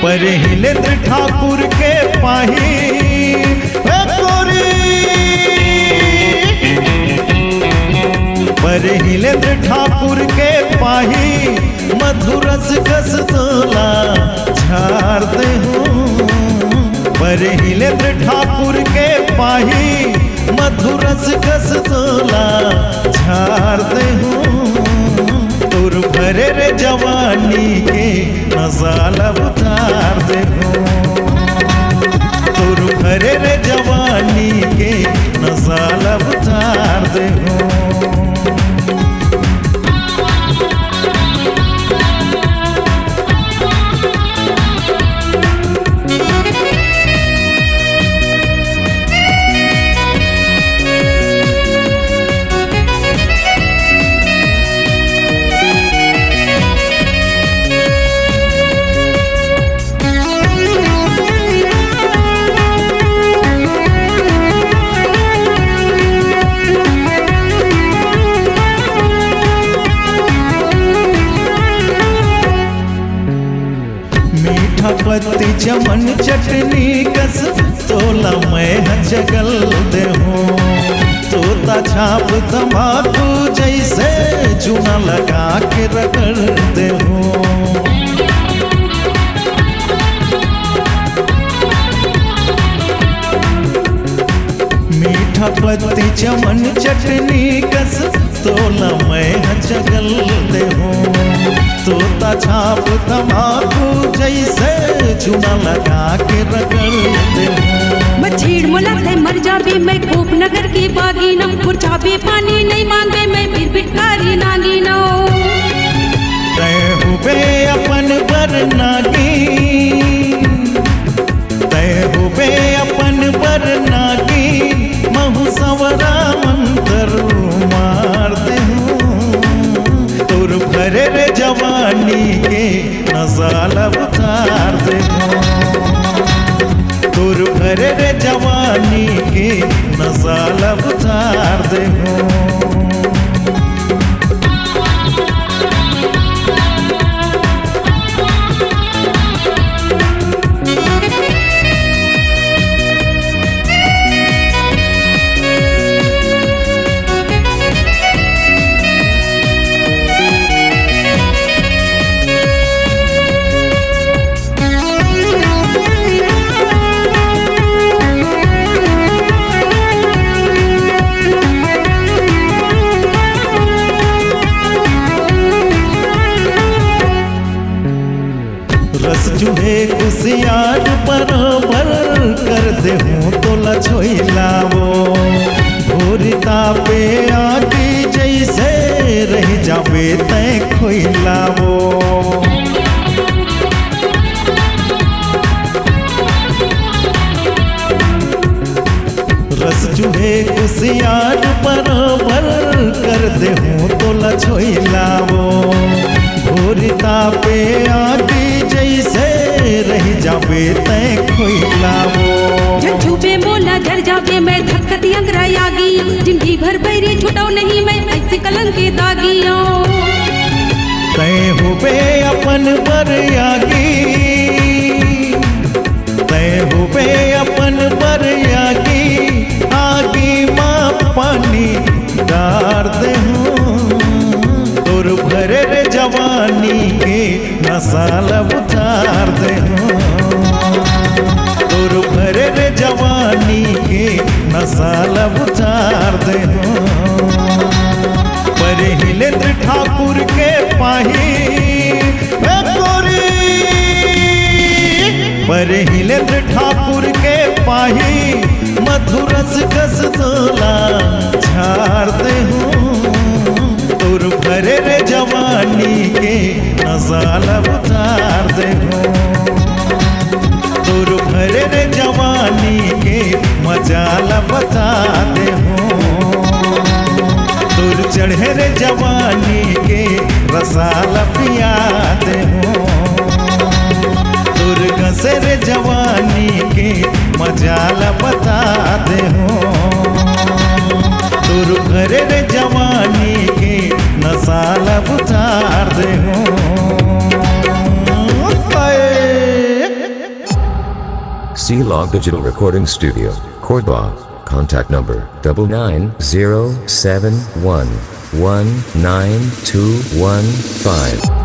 परहिलेंद्र ठाकुर के पाही परहिलेंद्र ठाकुर के पाही मधुरस कस तोला झाड़ते हूँ। परहिलेंद्र ठाकुर के पाही मधुरस कस तोला झाड़ते हूँ। तुर भरे रे जवानी के नजाला उतार दे हूँ। तुर भरे रे जवानी के नजाला उतार दे हूँ। पत्ती चमन चटनी कस तोला मैं जगल दे हूँ। तोता छाप तम्बाकू जैसे चूना लगा के रगड़ दे हूँ। मीठा पत्ती चमन चटनी कस तोला मैं जगल दे हूँ। तोता छाप तम्बाकू जैसे चूना लगा के रगड़ दे हूँ। मैं छेड़ मुला थे मर जाबे मैं खूब नगर की बागी न पुरछाबे पानी नहीं मांगे मैं फिर बिटकारी नागी न तय हुबे अपन बर नागी तय हुबे अपन बर नागी महु सवरा मंत्र मार दे हूँ। तुर भरे रे जवानी के नजाला उतार दे हूँ। तुर भरे रे जवानी के नजाला उतार दे हूँ। रस चूहे कुसियार बराबर कर दे हूँ तोला छोइलावो। भोरिता पे आगे जैसे रह जावे तय खोइलावो। रस चूहे कुसियार बराबर कर दे हूँ तोला छोइलावो। भोरिता पे आगे जैसे रह जावे तय खोइलावो। झूठे मोला डर जावे मैं धक्कती अंगरा यागी। जिंदगी भर बैरी छुटाओ नहीं मैं ऐसे कलंक के दागियों। तय हुबे अपन बर यागी तय हुबे अपन बर यागी। आगी माँ पानी डार दे हूँ। तुर भरे रे जवानी के नसाला उतार दे हूँ। तुर भरे रे जवानी के नसाला उतार दे हूँ। परहिलेंद्र ठाकुर के पाही परहिलेंद्र ठाकुर के पाही मधुरस कस तोला झाड़ते हूँ। नजाला उतार दे हो तोर भरे रे जवानी के मजाला बता दे हो तोर चढ़े रे जवानी के रसाला पिया दे हो तोर घसे रे जवानी के मजाला बता दे हो तोर घरे रे जवानी के नसाला उतार दे हो C-Log Digital Recording Studio, Cordoba. Contact number 9907119215.